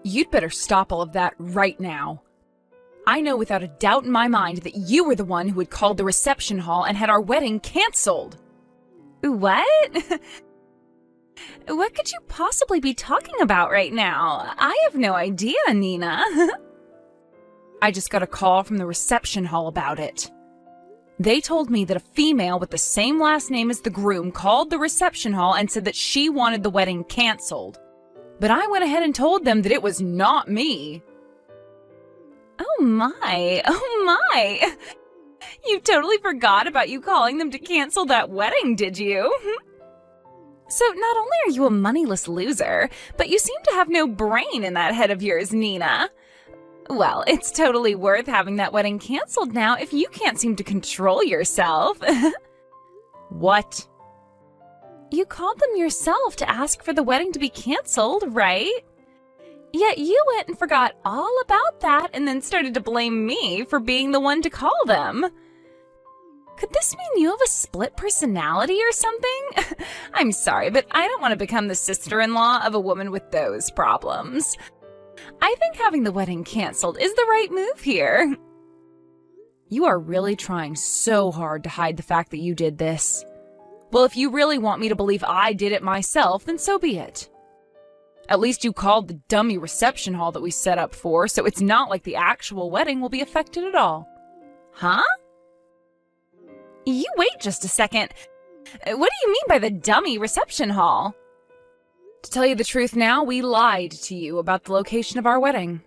You'd better stop all of that right now. I know without a doubt in my mind that you were the one who had called the reception hall and had our wedding canceled. What? What could you possibly be talking about right now? I have no idea, Nina. I just got a call from the reception hall about it. They told me that a female with the same last name as the groom called the reception hall and said that she wanted the wedding canceled. But I went ahead and told them that it was not me. Oh my. You totally forgot about you calling them to cancel that wedding, did you? So not only are you a moneyless loser, but you seem to have no brain in that head of yours, Nina. Well, it's totally worth having that wedding canceled now if you can't seem to control yourself. What? You called them yourself to ask for the wedding to be canceled, right? Yet you went and forgot all about that and then started to blame me for being the one to call them. Could this mean you have a split personality or something? I'm sorry, but I don't want to become the sister-in-law of a woman with those problems. I think having the wedding canceled is the right move here. You are really trying so hard to hide the fact that you did this. Well, if you really want me to believe I did it myself, then so be it. At least you called the dummy reception hall that we set up for, so it's not like the actual wedding will be affected at all. Huh? You wait just a second. What do you mean by the dummy reception hall? To tell you the truth now, we lied to you about the location of our wedding.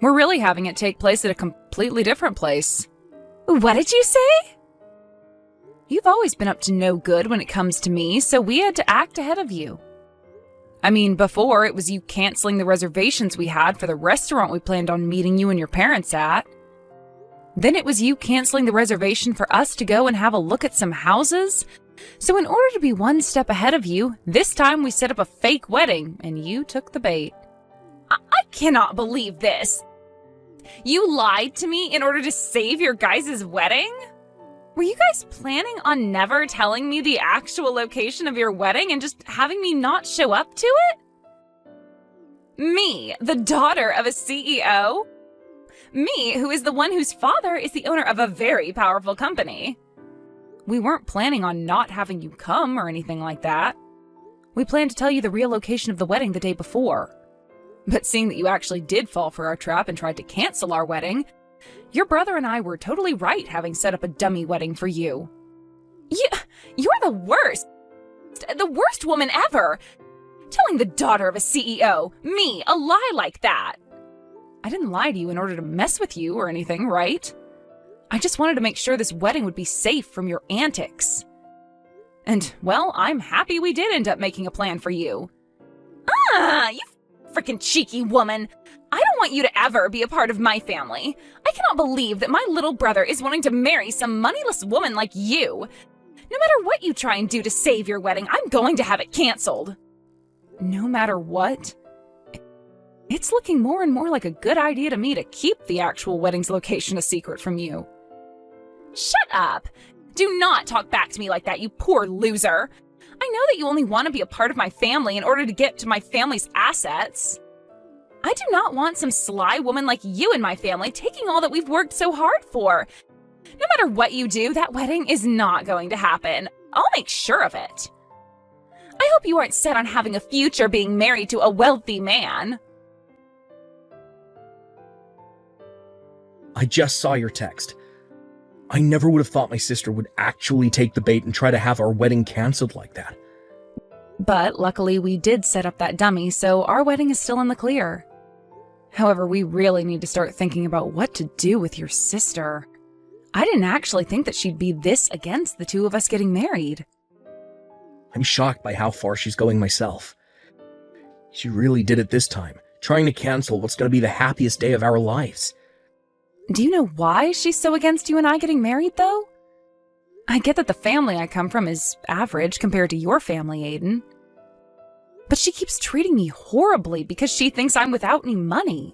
We're really having it take place at a completely different place. What did you say? You've always been up to no good when it comes to me, so we had to act ahead of you. I mean, before, it was you canceling the reservations we had for the restaurant we planned on meeting you and your parents at. Then it was you canceling the reservation for us to go and have a look at some houses. So in order to be one step ahead of you, this time we set up a fake wedding, and you took the bait. I cannot believe this. You lied to me in order to save your guys' wedding? Were you guys planning on never telling me the actual location of your wedding and just having me not show up to it? Me, the daughter of a CEO? Me, who is the one whose father is the owner of a very powerful company. We weren't planning on not having you come or anything like that. We planned to tell you the real location of the wedding the day before. But seeing that you actually did fall for our trap and tried to cancel our wedding, your brother and I were totally right having set up a dummy wedding for you. You're the worst. The worst woman ever. Telling the daughter of a CEO, me, a lie like that. I didn't lie to you in order to mess with you or anything, right? I just wanted to make sure this wedding would be safe from your antics. And, well, I'm happy we did end up making a plan for you. You freaking cheeky woman. I don't want you to ever be a part of my family. I cannot believe that my little brother is wanting to marry some moneyless woman like you. No matter what you try and do to save your wedding, I'm going to have it canceled. No matter what? It's looking more and more like a good idea to me to keep the actual wedding's location a secret from you. Shut up! Do not talk back to me like that, you poor loser. I know that you only want to be a part of my family in order to get to my family's assets. I do not want some sly woman like you in my family taking all that we've worked so hard for. No matter what you do, that wedding is not going to happen. I'll make sure of it. I hope you aren't set on having a future being married to a wealthy man. I just saw your text. I never would have thought my sister would actually take the bait and try to have our wedding canceled like that. But luckily we did set up that dummy, so our wedding is still in the clear. However, we really need to start thinking about what to do with your sister. I didn't actually think that she'd be this against the two of us getting married. I'm shocked by how far she's going myself. She really did it this time, trying to cancel what's going to be the happiest day of our lives. Do you know why she's so against you and I getting married, though? I get that the family I come from is average compared to your family, Aiden. But she keeps treating me horribly because she thinks I'm without any money.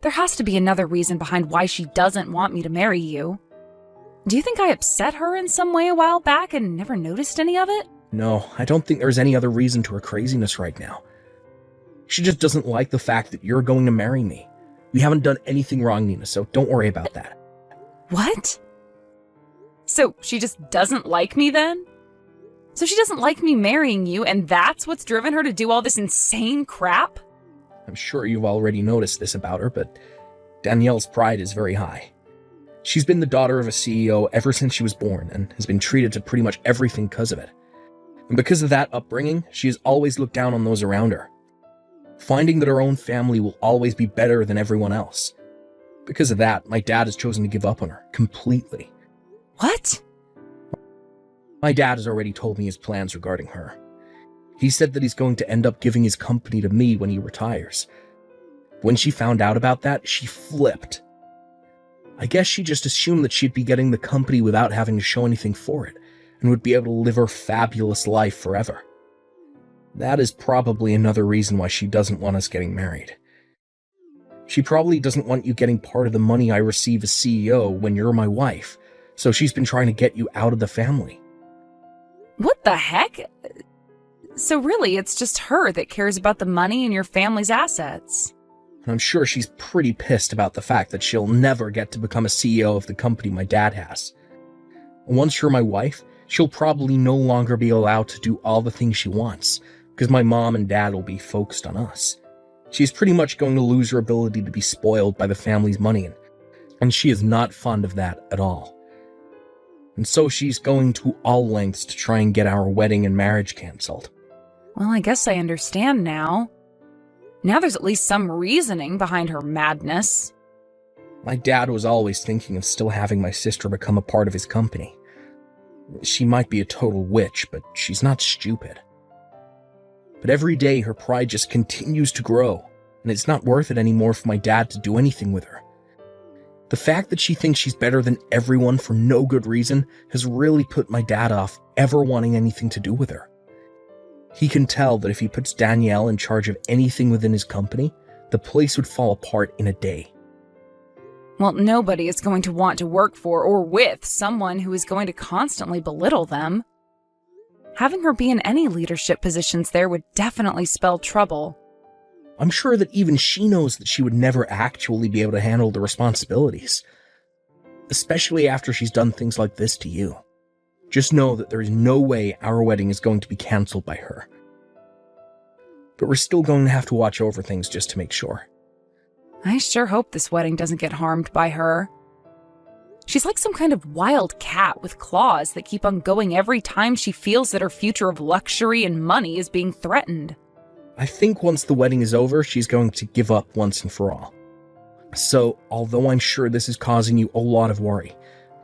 There has to be another reason behind why she doesn't want me to marry you. Do you think I upset her in some way a while back and never noticed any of it? No, I don't think there's any other reason to her craziness right now. She's She just doesn't like the fact that you're going to marry me. We haven't done anything wrong, Nina, so don't worry about that. What? So she just doesn't like me then? So she doesn't like me marrying you, and that's what's driven her to do all this insane crap? I'm sure you've already noticed this about her, but Danielle's pride is very high. She's been the daughter of a CEO ever since she was born and has been treated to pretty much everything because of it. And because of that upbringing, she has always looked down on those around her, finding that her own family will always be better than everyone else. Because of that, my dad has chosen to give up on her completely. What? My dad has already told me his plans regarding her. He said that he's going to end up giving his company to me when he retires. When she found out about that, she flipped. I guess she just assumed that she'd be getting the company without having to show anything for it, and would be able to live her fabulous life forever. That is probably another reason why she doesn't want us getting married. She probably doesn't want you getting part of the money I receive as CEO when you're my wife, so she's been trying to get you out of the family. What the heck? So really, it's just her that cares about the money and your family's assets. And I'm sure she's pretty pissed about the fact that she'll never get to become a CEO of the company my dad has. Once you're my wife, she'll probably no longer be allowed to do all the things she wants, because my mom and dad will be focused on us. She's pretty much going to lose her ability to be spoiled by the family's money, and she is not fond of that at all. And so she's going to all lengths to try and get our wedding and marriage cancelled. Well, I guess I understand now. Now there's at least some reasoning behind her madness. My dad was always thinking of still having my sister become a part of his company. She might be a total witch, but she's not stupid. But every day her pride just continues to grow, and it's not worth it anymore for my dad to do anything with her. The fact that she thinks she's better than everyone for no good reason has really put my dad off ever wanting anything to do with her. He can tell that if he puts Danielle in charge of anything within his company, the place would fall apart in a day. Well, nobody is going to want to work for or with someone who is going to constantly belittle them. Having her be in any leadership positions there would definitely spell trouble. I'm sure that even she knows that she would never actually be able to handle the responsibilities. Especially after she's done things like this to you. Just know that there is no way our wedding is going to be cancelled by her. But we're still going to have to watch over things just to make sure. I sure hope this wedding doesn't get harmed by her. She's like some kind of wild cat with claws that keep on going every time she feels that her future of luxury and money is being threatened. I think once the wedding is over, she's going to give up once and for all. So, although I'm sure this is causing you a lot of worry,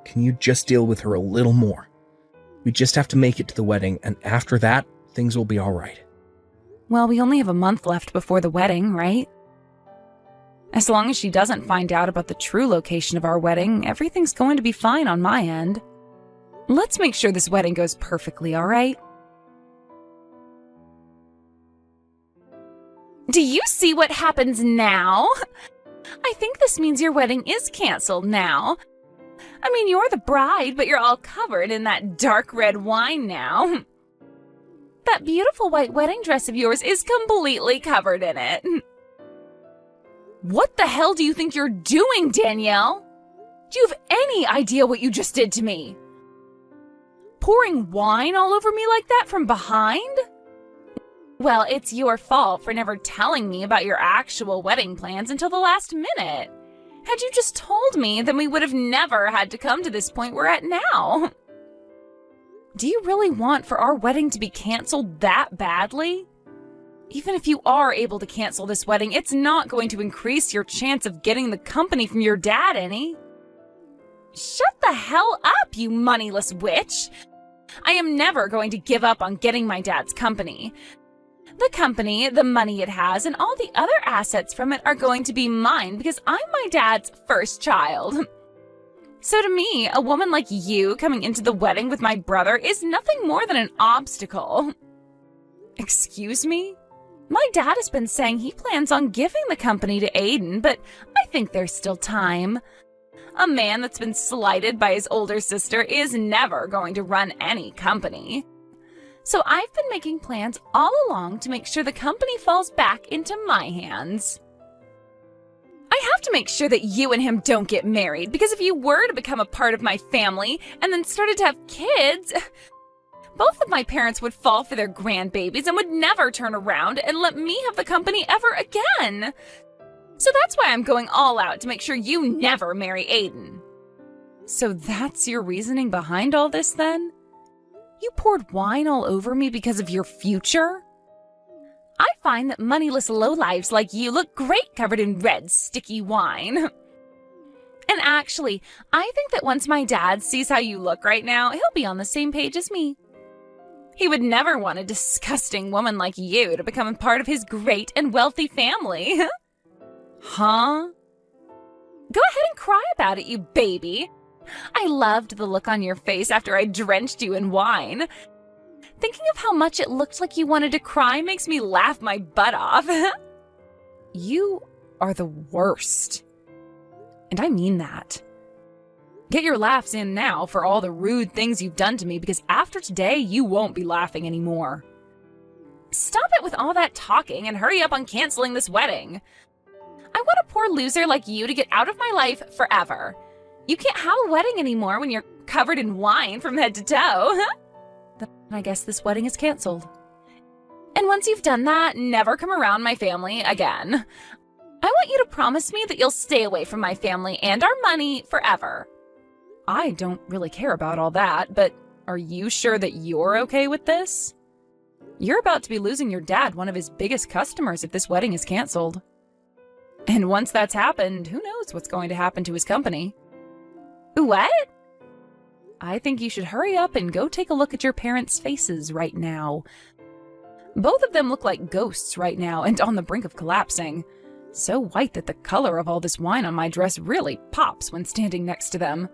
can you just deal with her a little more? We just have to make it to the wedding, and after that, things will be alright. Well, we only have a month left before the wedding, right? As long as she doesn't find out about the true location of our wedding, everything's going to be fine on my end. Let's make sure this wedding goes perfectly, alright? Do you see what happens now? I think this means your wedding is canceled now. I mean, you're the bride, but you're all covered in that dark red wine now. That beautiful white wedding dress of yours is completely covered in it. What the hell do you think you're doing, Danielle? Do you have any idea what you just did to me? Pouring wine all over me like that from behind? Well, it's your fault for never telling me about your actual wedding plans until the last minute. Had you just told me, then we would have never had to come to this point we're at now. Do you really want for our wedding to be canceled that badly? Even if you are able to cancel this wedding, it's not going to increase your chance of getting the company from your dad any. Shut the hell up, you moneyless witch! I am never going to give up on getting my dad's company. The company, the money it has, and all the other assets from it are going to be mine because I'm my dad's first child. So to me, a woman like you coming into the wedding with my brother is nothing more than an obstacle. Excuse me? My dad has been saying he plans on giving the company to Aiden, but I think there's still time. A man that's been slighted by his older sister is never going to run any company. So I've been making plans all along to make sure the company falls back into my hands. I have to make sure that you and him don't get married, because if you were to become a part of my family and then started to have kids, both of my parents would fall for their grandbabies and would never turn around and let me have the company ever again. So that's why I'm going all out to make sure you never marry Aiden. So that's your reasoning behind all this then? You poured wine all over me because of your future? I find that moneyless lowlifes like you look great covered in red, sticky wine. And actually, I think that once my dad sees how you look right now, he'll be on the same page as me. He would never want a disgusting woman like you to become a part of his great and wealthy family. Huh? Go ahead and cry about it, you baby. I loved the look on your face after I drenched you in wine. Thinking of how much it looked like you wanted to cry makes me laugh my butt off. You are the worst. And I mean that. Get your laughs in now for all the rude things you've done to me, because after today, you won't be laughing anymore. Stop it with all that talking and hurry up on canceling this wedding. I want a poor loser like you to get out of my life forever. You can't have a wedding anymore when you're covered in wine from head to toe. Then I guess this wedding is canceled. And once you've done that, never come around my family again. I want you to promise me that you'll stay away from my family and our money forever. I don't really care about all that, but are you sure that you're okay with this? You're about to be losing your dad, one of his biggest customers, if this wedding is canceled. And once that's happened, who knows what's going to happen to his company? What? I think you should hurry up and go take a look at your parents' faces right now. Both of them look like ghosts right now and on the brink of collapsing. So white that the color of all this wine on my dress really pops when standing next to them.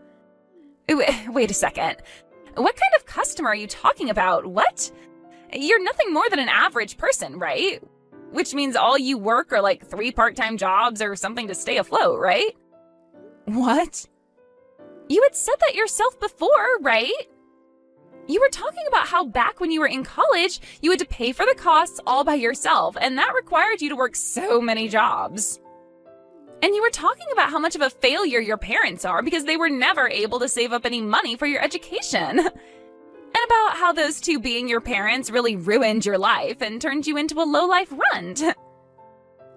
Wait a second. What kind of customer are you talking about? What? You're nothing more than an average person, right? Which means all you work are like 3 part-time jobs or something to stay afloat, right? What? You had said that yourself before, right? You were talking about how back when you were in college, you had to pay for the costs all by yourself, and that required you to work so many jobs. And you were talking about how much of a failure your parents are because they were never able to save up any money for your education. And about how those two being your parents really ruined your life and turned you into a low-life runt.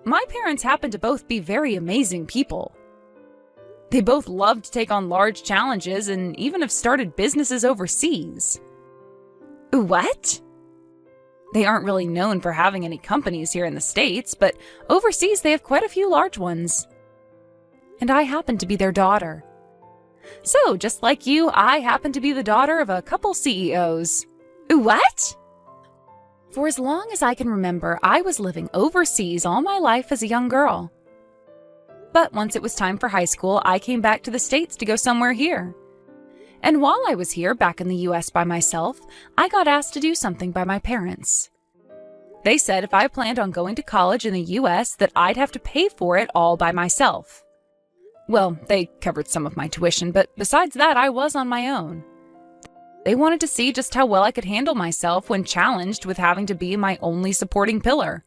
My parents happen to both be very amazing people. They both love to take on large challenges and even have started businesses overseas. What? They aren't really known for having any companies here in the States, but overseas they have quite a few large ones. And I happen to be their daughter. So, just like you, I happen to be the daughter of a couple CEOs. What? For as long as I can remember, I was living overseas all my life as a young girl. But once it was time for high school, I came back to the States to go somewhere here. And while I was here, back in the US by myself, I got asked to do something by my parents. They said if I planned on going to college in the US, that I'd have to pay for it all by myself. Well, they covered some of my tuition, but besides that, I was on my own. They wanted to see just how well I could handle myself when challenged with having to be my only supporting pillar.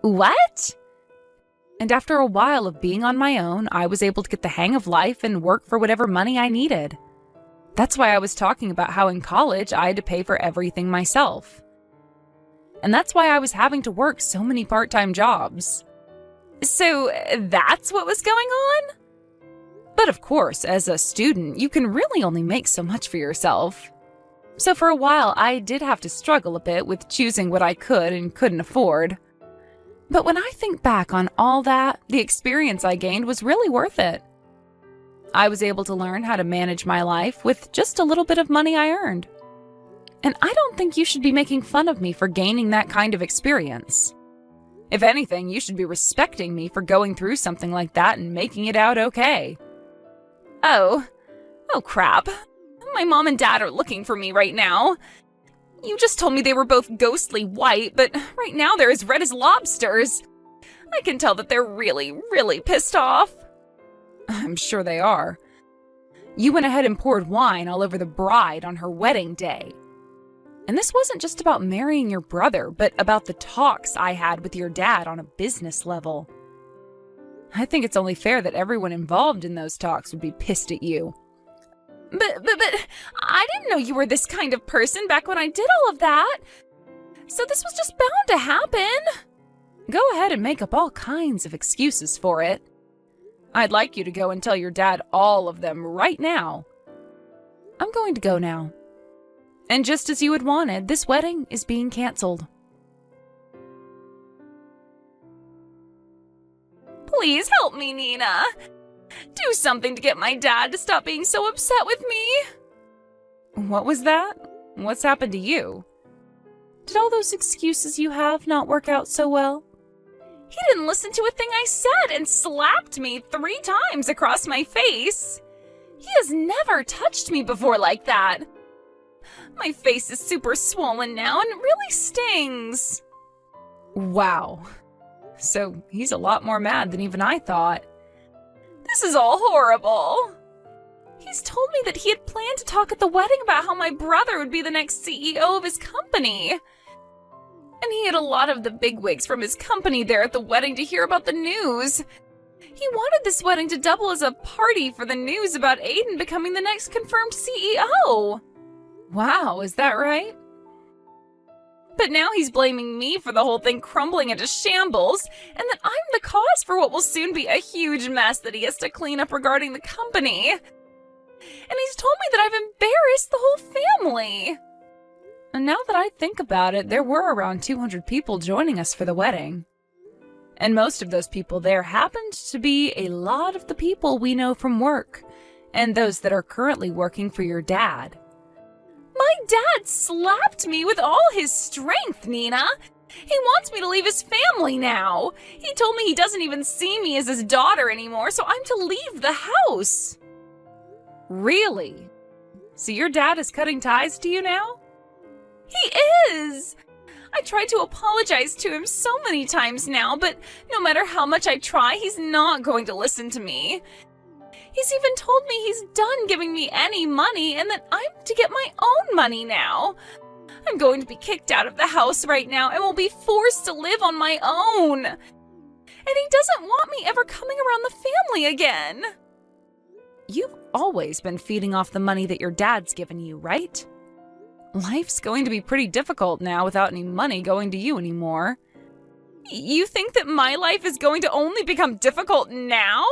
What? And after a while of being on my own, I was able to get the hang of life and work for whatever money I needed. That's why I was talking about how in college I had to pay for everything myself. And that's why I was having to work so many part-time jobs. So that's what was going on? But of course, as a student, you can really only make so much for yourself. So for a while, I did have to struggle a bit with choosing what I could and couldn't afford. But when I think back on all that, the experience I gained was really worth it. I was able to learn how to manage my life with just a little bit of money I earned. And I don't think you should be making fun of me for gaining that kind of experience. If anything, you should be respecting me for going through something like that and making it out okay. Oh crap. My mom and dad are looking for me right now. You just told me they were both ghostly white, but right now they're as red as lobsters. I can tell that they're really, really pissed off. I'm sure they are. You went ahead and poured wine all over the bride on her wedding day. And this wasn't just about marrying your brother, but about the talks I had with your dad on a business level. I think it's only fair that everyone involved in those talks would be pissed at you. But, I didn't know you were this kind of person back when I did all of that. So this was just bound to happen. Go ahead and make up all kinds of excuses for it. I'd like you to go and tell your dad all of them right now. I'm going to go now. And just as you had wanted, this wedding is being canceled. Please help me, Nina. Do something to get my dad to stop being so upset with me. What was that? What's happened to you? Did all those excuses you have not work out so well? He didn't listen to a thing I said and slapped me 3 times across my face. He has never touched me before like that. My face is super swollen now and it really stings. Wow. So he's a lot more mad than even I thought. This is all horrible. He's told me that he had planned to talk at the wedding about how my brother would be the next CEO of his company. And he had a lot of the bigwigs from his company there at the wedding to hear about the news. He wanted this wedding to double as a party for the news about Aiden becoming the next confirmed CEO. Wow, is that right? But now he's blaming me for the whole thing crumbling into shambles, and that I'm the cause for what will soon be a huge mess that he has to clean up regarding the company. And he's told me that I've embarrassed the whole family. And now that I think about it, there were around 200 people joining us for the wedding. And most of those people there happened to be a lot of the people we know from work, and those that are currently working for your dad. My dad slapped me with all his strength, Nina. He wants me to leave his family now. He told me he doesn't even see me as his daughter anymore, so I'm to leave the house. Really? So your dad is cutting ties to you now? He is! I tried to apologize to him so many times now, but no matter how much I try, he's not going to listen to me. He's even told me he's done giving me any money and that I'm to get my own money now. I'm going to be kicked out of the house right now and will be forced to live on my own. And he doesn't want me ever coming around the family again. You've always been feeding off the money that your dad's given you, right? Life's going to be pretty difficult now without any money going to you anymore. You think that my life is going to only become difficult now?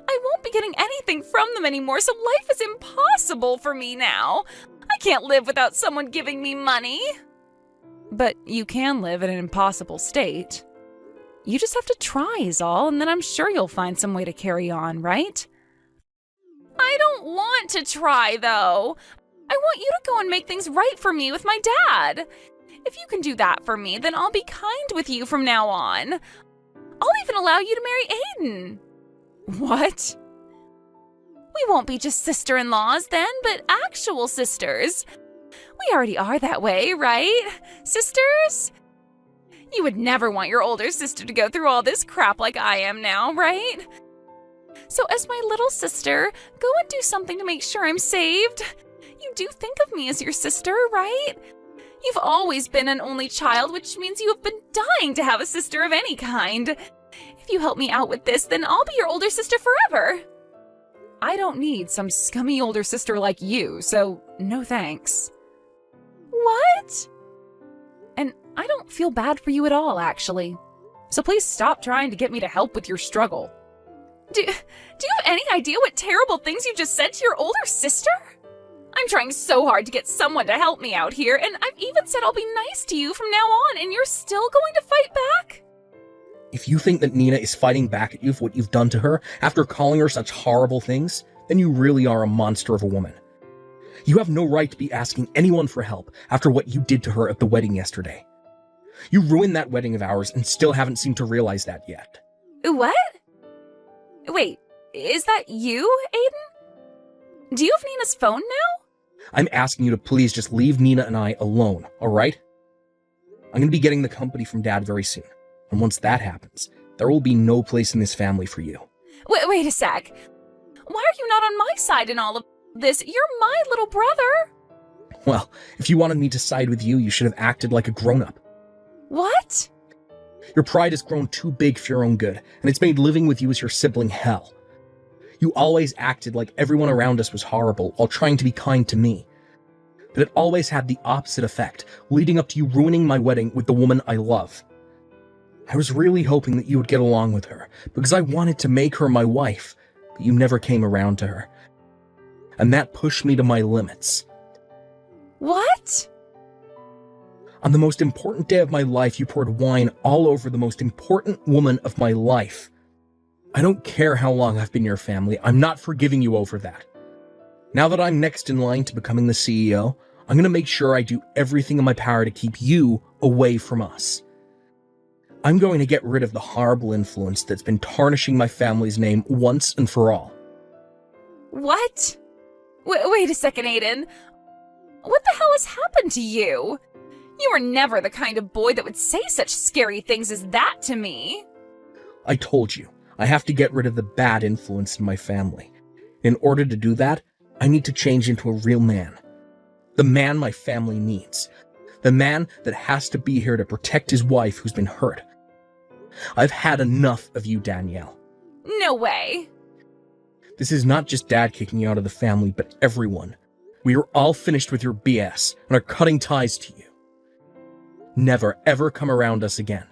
I won't be getting anything from them anymore, so life is impossible for me now. I can't live without someone giving me money. But you can live in an impossible state. You just have to try is all, and then I'm sure you'll find some way to carry on, right? I don't want to try, though. I want you to go and make things right for me with my dad. If you can do that for me, then I'll be kind with you from now on. I'll even allow you to marry Aiden. What? We won't be just sister-in-laws then, but actual sisters. We already are that way, right? Sisters? You would never want your older sister to go through all this crap like I am now, right? So as my little sister, go and do something to make sure I'm saved. You do think of me as your sister, right? You've always been an only child, which means you have been dying to have a sister of any kind. If you help me out with this, then I'll be your older sister forever. I don't need some scummy older sister like you, so no thanks. What? And I don't feel bad for you at all, actually. So please stop trying to get me to help with your struggle. Do you have any idea what terrible things you just said to your older sister? I'm trying so hard to get someone to help me out here, and I've even said I'll be nice to you from now on, and you're still going to fight back? If you think that Nina is fighting back at you for what you've done to her after calling her such horrible things, then you really are a monster of a woman. You have no right to be asking anyone for help after what you did to her at the wedding yesterday. You ruined that wedding of ours and still haven't seemed to realize that yet. What? Wait, is that you, Aiden? Do you have Nina's phone now? I'm asking you to please just leave Nina and I alone, alright? I'm going to be getting the company from Dad very soon. And once that happens, there will be no place in this family for you. Wait a sec. Why are you not on my side in all of this? You're my little brother. Well, if you wanted me to side with you, you should have acted like a grown-up. What? Your pride has grown too big for your own good, and it's made living with you as your sibling hell. You always acted like everyone around us was horrible while trying to be kind to me. But it always had the opposite effect, leading up to you ruining my wedding with the woman I love. I was really hoping that you would get along with her, because I wanted to make her my wife, but you never came around to her. And that pushed me to my limits. What? On the most important day of my life, you poured wine all over the most important woman of my life. I don't care how long I've been your family, I'm not forgiving you over that. Now that I'm next in line to becoming the CEO, I'm going to make sure I do everything in my power to keep you away from us. I'm going to get rid of the horrible influence that's been tarnishing my family's name once and for all. What? Wait a second, Aiden. What the hell has happened to you? You were never the kind of boy that would say such scary things as that to me. I told you, I have to get rid of the bad influence in my family. In order to do that, I need to change into a real man. The man my family needs. The man that has to be here to protect his wife who's been hurt. I've had enough of you, Danielle. No way. This is not just Dad kicking you out of the family, but everyone. We are all finished with your BS and are cutting ties to you. Never, ever come around us again.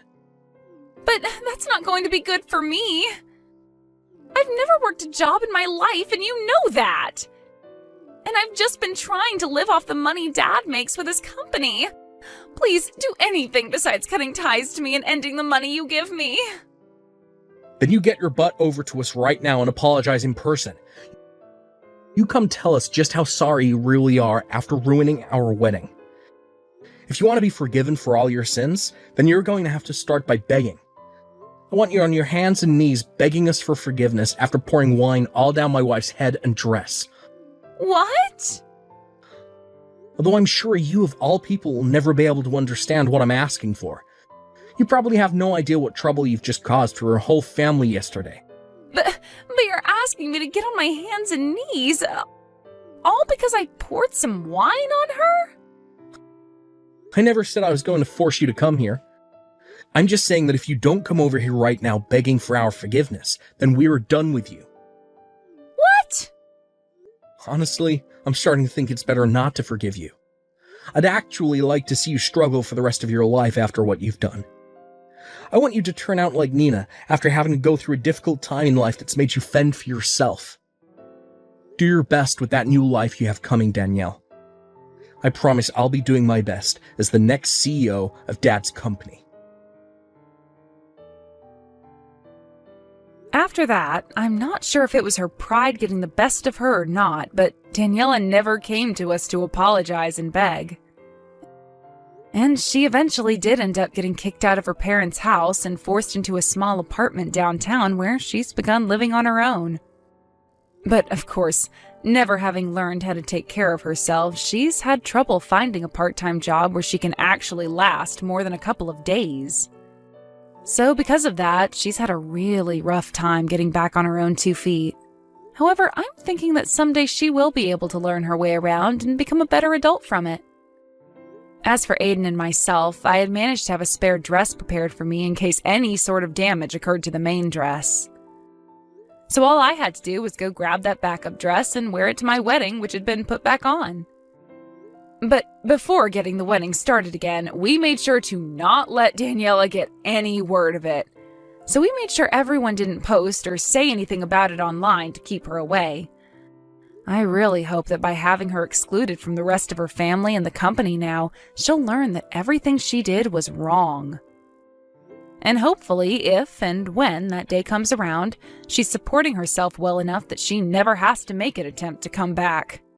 But that's not going to be good for me. I've never worked a job in my life, and you know that. And I've just been trying to live off the money Dad makes with his company. Please do anything besides cutting ties to me and ending the money you give me. Then you get your butt over to us right now and apologize in person. You come tell us just how sorry you really are after ruining our wedding. If you want to be forgiven for all your sins, then you're going to have to start by begging. I want you on your hands and knees begging us for forgiveness after pouring wine all down my wife's head and dress. What? Although I'm sure you of all people will never be able to understand what I'm asking for. You probably have no idea what trouble you've just caused for your whole family yesterday. But you're asking me to get on my hands and knees, all because I poured some wine on her? I never said I was going to force you to come here. I'm just saying that if you don't come over here right now begging for our forgiveness, then we're done with you. What? Honestly, I'm starting to think it's better not to forgive you. I'd actually like to see you struggle for the rest of your life after what you've done. I want you to turn out like Nina after having to go through a difficult time in life that's made you fend for yourself. Do your best with that new life you have coming, Danielle. I promise I'll be doing my best as the next CEO of Dad's company. After that, I'm not sure if it was her pride getting the best of her or not, but Daniela never came to us to apologize and beg. And she eventually did end up getting kicked out of her parents' house and forced into a small apartment downtown where she's begun living on her own. But of course, never having learned how to take care of herself, she's had trouble finding a part-time job where she can actually last more than a couple of days. So because of that, she's had a really rough time getting back on her own 2 feet. However, I'm thinking that someday she will be able to learn her way around and become a better adult from it. As for Aiden and myself, I had managed to have a spare dress prepared for me in case any sort of damage occurred to the main dress. So all I had to do was go grab that backup dress and wear it to my wedding, which had been put back on. But before getting the wedding started again, we made sure to not let Daniela get any word of it. So we made sure everyone didn't post or say anything about it online to keep her away. I really hope that by having her excluded from the rest of her family and the company now, she'll learn that everything she did was wrong. And hopefully, if and when that day comes around, she's supporting herself well enough that she never has to make an attempt to come back.